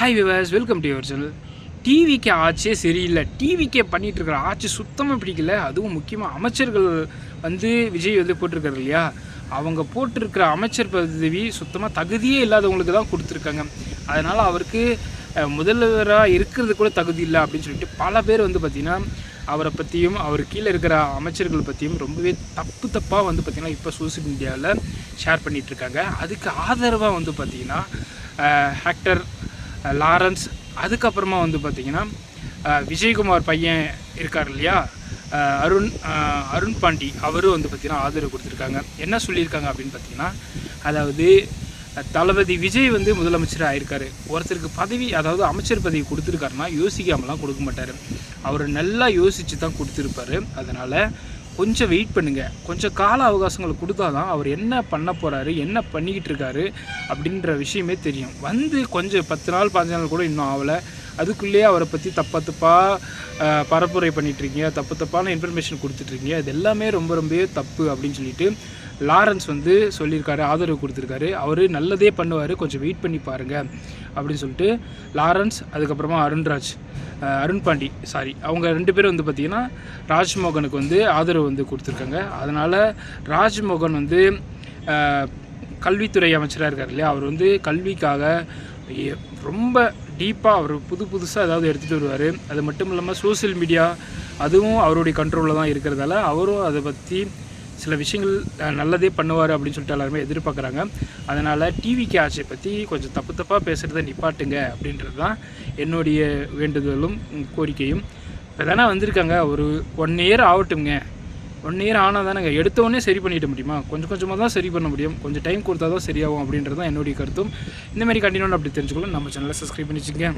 Hi viewers, welcome to your channel. டிவிக்கு ஆட்சியே சரியில்லை. டிவிக்கே பண்ணிகிட்டு இருக்கிற ஆட்சி சுத்தமாக பிடிக்கல. அதுவும் முக்கியமாக அமைச்சர்கள் விஜய் போட்டிருக்காரு இல்லையா, அவங்க போட்டிருக்கிற அமைச்சர் பதவி சுத்தமாக தகுதியே இல்லாதவங்களுக்கு தான் கொடுத்துருக்காங்க. அதனால் அவருக்கு முதல்வராக இருக்கிறது கூட தகுதி இல்லை அப்படின்னு சொல்லிட்டு பல பேர் பார்த்திங்கன்னா அவரை பற்றியும் அவர் கீழே இருக்கிற அமைச்சர்கள் பற்றியும் ரொம்பவே தப்பாக பார்த்திங்கன்னா இப்போ சோசியல் மீடியாவில் ஷேர் பண்ணிகிட்ருக்காங்க. அதுக்கு ஆதரவாக பார்த்திங்கன்னா ஆக்டர் லாரன்ஸ், அதுக்கப்புறமா பார்த்திங்கன்னா விஜயகுமார் பையன் இருக்கார் இல்லையா, அருண் பாண்டி, அவரும் பார்த்திங்கன்னா ஆதரவு கொடுத்துருக்காங்க. என்ன சொல்லியிருக்காங்க அப்படின்னு பார்த்திங்கன்னா, அதாவது தளபதி விஜய் முதலமைச்சர் ஆயிருக்காரு. ஒருத்தருக்கு பதவி, அதாவது அமைச்சர் பதவி கொடுத்துருக்காருன்னா யோசிக்காமலாம் கொடுக்க மாட்டார். அவர் நல்லா யோசித்து தான் கொடுத்துருப்பாரு. அதனால் கொஞ்சம் வெயிட் பண்ணுங்கள், கொஞ்சம் கால அவகாசங்களை கொடுத்தா தான் அவர் என்ன பண்ண போகிறாரு, என்ன பண்ணிக்கிட்டு இருக்காரு அப்படின்ற விஷயமே தெரியும். கொஞ்சம் 10 நாள் 15 நாள் கூட இன்னும் ஆகலை, அதுக்குள்ளேயே அவரை பற்றி தப்பாக பரப்புரை பண்ணிகிட்ருக்கீங்க, தப்பான இன்ஃபர்மேஷன் கொடுத்துட்ருக்கீங்க, இது எல்லாமே ரொம்பவே தப்பு அப்படின்னு சொல்லிட்டு லாரன்ஸ் சொல்லியிருக்காரு, ஆதரவு கொடுத்துருக்காரு. அவர் நல்லதே பண்ணுவார், கொஞ்சம் வெயிட் பண்ணி பாருங்கள் அப்படின்னு சொல்லிட்டு லாரன்ஸ், அதுக்கப்புறமா அருண் பாண்டி அவங்க 2 பேரும் பார்த்திங்கன்னா ராஜ்மோகனுக்கு ஆதரவு கொடுத்துருக்காங்க. அதனால் ராஜ்மோகன் கல்வித்துறை அமைச்சராக இருக்கார் இல்லையா, அவர் கல்விக்காக ரொம்ப டீப்பாக அவர் புதுசாக ஏதாவது எடுத்துகிட்டு வருவார். அது மட்டும் இல்லாமல் சோசியல் மீடியா அதுவும் அவருடைய கண்ட்ரோலில் தான் இருக்கிறதால அவரும் அதை பற்றி சில விஷயங்கள் நல்லதே பண்ணுவார் அப்படின்னு சொல்லிட்டு எல்லாருமே எதிர்பார்க்குறாங்க. அதனால் டிவிக்கு ஆட்சியை பற்றி கொஞ்சம் தப்பாக பேசுகிறத நிப்பாட்டுங்க அப்படின்றது தான் என்னுடைய வேண்டுதலும் கோரிக்கையும். இப்போ தானே வந்திருக்காங்க, ஒரு 1 இயர் ஆகட்டுங்க. 1 இயர் ஆனால் தானேங்க எடுத்தோடனே சரி பண்ணிட முடியுமா? கொஞ்சமாக தான் சரி பண்ண முடியும், கொஞ்சம் டைம் கொடுத்தா தான் சரியாகும் அப்படின்றது தான் என்னுடைய கருத்தும். இந்தமாதிரி கண்டினியூ அப்படி தெரிஞ்சுக்கலாம். நம்ம சேனலை சப்ஸ்கிரைப் பண்ணி வச்சுக்கோங்க.